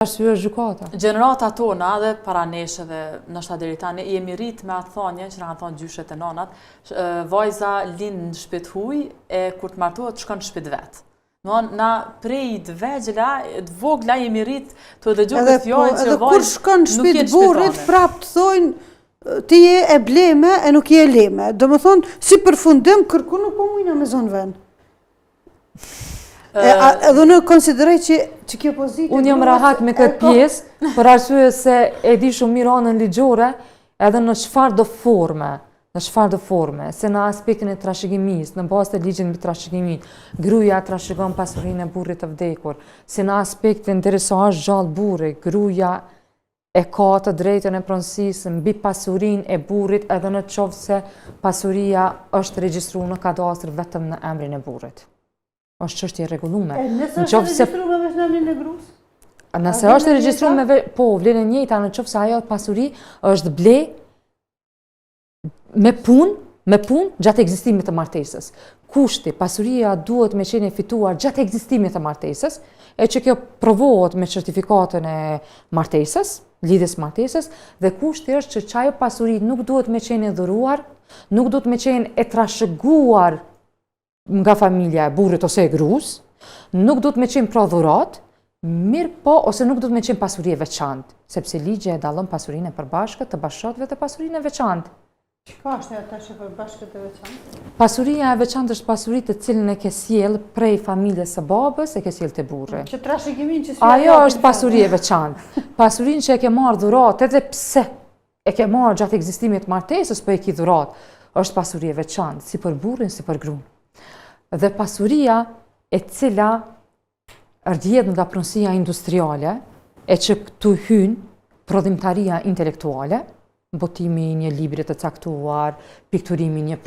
Arsye gjykata. Gjenerata tona dhe para neshe dhe nështë deri tani jemi rrit me atë thonje që na kanë thonë gjyshet e nonat, vajza lind në shtëpi huj e kur të martohet shkon në shtëpi vet. Na prej të vegjëla, të vogla jemi rrit të dëgjojmë këtë fjalë që vajza kur shkon në shtëpi të burrit prapë të thojnë ti je e bleme e nuk je leme. Domethënë si përfundim kërku nuk po mujna me zonë vend. Edhe në konsideroj që kjo pozitë... Unë jam rahat me këtë pjesë, për arsye se e di shumë mirë anën ligjore, edhe në çfarëdo forme, se në aspektin e trashëgimisë, në bazë të ligjit mbi trashëgimin, gruaja trashëgon pasurinë e burrit të vdekur, se në aspektin derisa është gjallë burri, gruaja e ka të drejtën e pronësisë mbi pasurinë e burrit, edhe në qoftë se pasuria është regjistruar në kadastër vetëm në emrin e burrit. Është çështje e rregulluar. Nëse është regjistruar me emrin e gruas? Nëse është regjistruar me vlen e njëjta, në qoftë se ajo pasuri është ble me punë gjatë ekzistimit të martesës. Kushti, pasuria duhet me qenë fituar gjatë ekzistimit të martesës, e që kjo provohet me certifikatën e martesës, lidhjes martesës, dhe kushti është që ajo pasuri nuk duhet me qenë e dhuruar, nuk duhet me qenë e trashëguar nga familja e burrit ose e gruas, nuk duhet me qenë pra dhurat, mirë po ose nuk duhet me qenë pasuri e veçantë, sepse ligji e dallon pasurinë e përbashkët të bashkëshortëve dhe pasurinë e veçantë. Çka është ajo tash e përbashkët e veçantë? Pasuria e veçantë është pasuri të cilën e ke sjell prej familjes së babës, e ke sjell te burri. Që trashëgimin që ajo është pasuri e veçantë. Pasurinë që e ke marrë dhurat, edhe pse e ke marrë gjatë ekzistimit të martesës, po e ke dhurat, është pasuri e veçantë, si për burrin, si për gruan. Dhe pasuria e cila rrjedh nga pronësia industriale, e që këtu hyn prodhimtaria intelektuale, botimi i një libri të caktuar, pikturimi një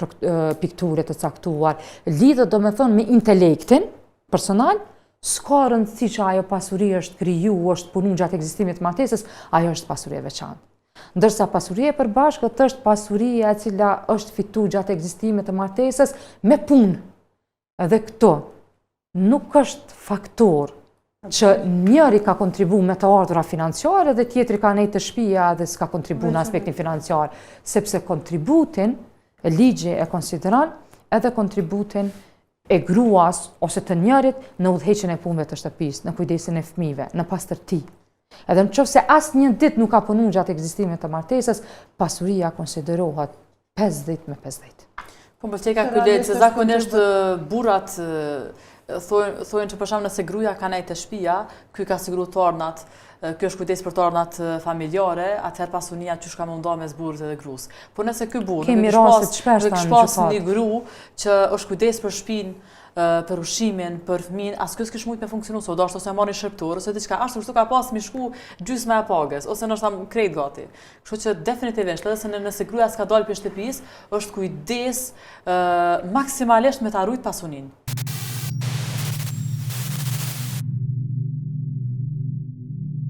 pikture të caktuar, lidhet domethënë me intelektin personal, s'ka rëndësi që ajo pasuri është kriju, është punu gjatë ekzistimit të martesës, ajo është pasuri e veçantë. Ndërsa pasuria e përbashkët është pasuria e cila është fitu gjatë ekzistimit të martesës me punë. Edhe këto nuk është faktor që njëri ka kontribu me të ardhura financiare dhe tjetri ka nejtë të shtëpia dhe s'ka kontribu në aspektin financiar, sepse kontributin ligji e konsideron edhe kontributin e gruas ose të njërit në udhëheqjen e punëve të shtëpisë, në kujdesin e fëmijëve, në pastërti. Edhe nëse asnjë ditë nuk ka punuar gjatë ekzistimit të martesës, pasuria konsiderohet 50 me 50. Po më pëlqej ky lehtë se zakonisht burrat thonë që për shembull nëse gruaja ka nejtë të shtëpia, ky ka siguru tornat, ky është kujdes për tornat familjare, atëherë pasunia çu ka munduar mes burrit dhe gruas. Po nëse ky burr kemi pas një gru që është kujdes për shtëpinë, për ushqimin, për fëmin, asë kësë kështë mujtë me funksionu, so do është ose e marrë një shërptor, ose diçka ashtë kështu ka pas mi shku gjysma e pagës, ose nështë tam krejt gati. Kështu që definitivisht, edhe se nëse gruaja s'ka dalë për shtëpis, është kujdes maksimalisht me ta rujt pasunin.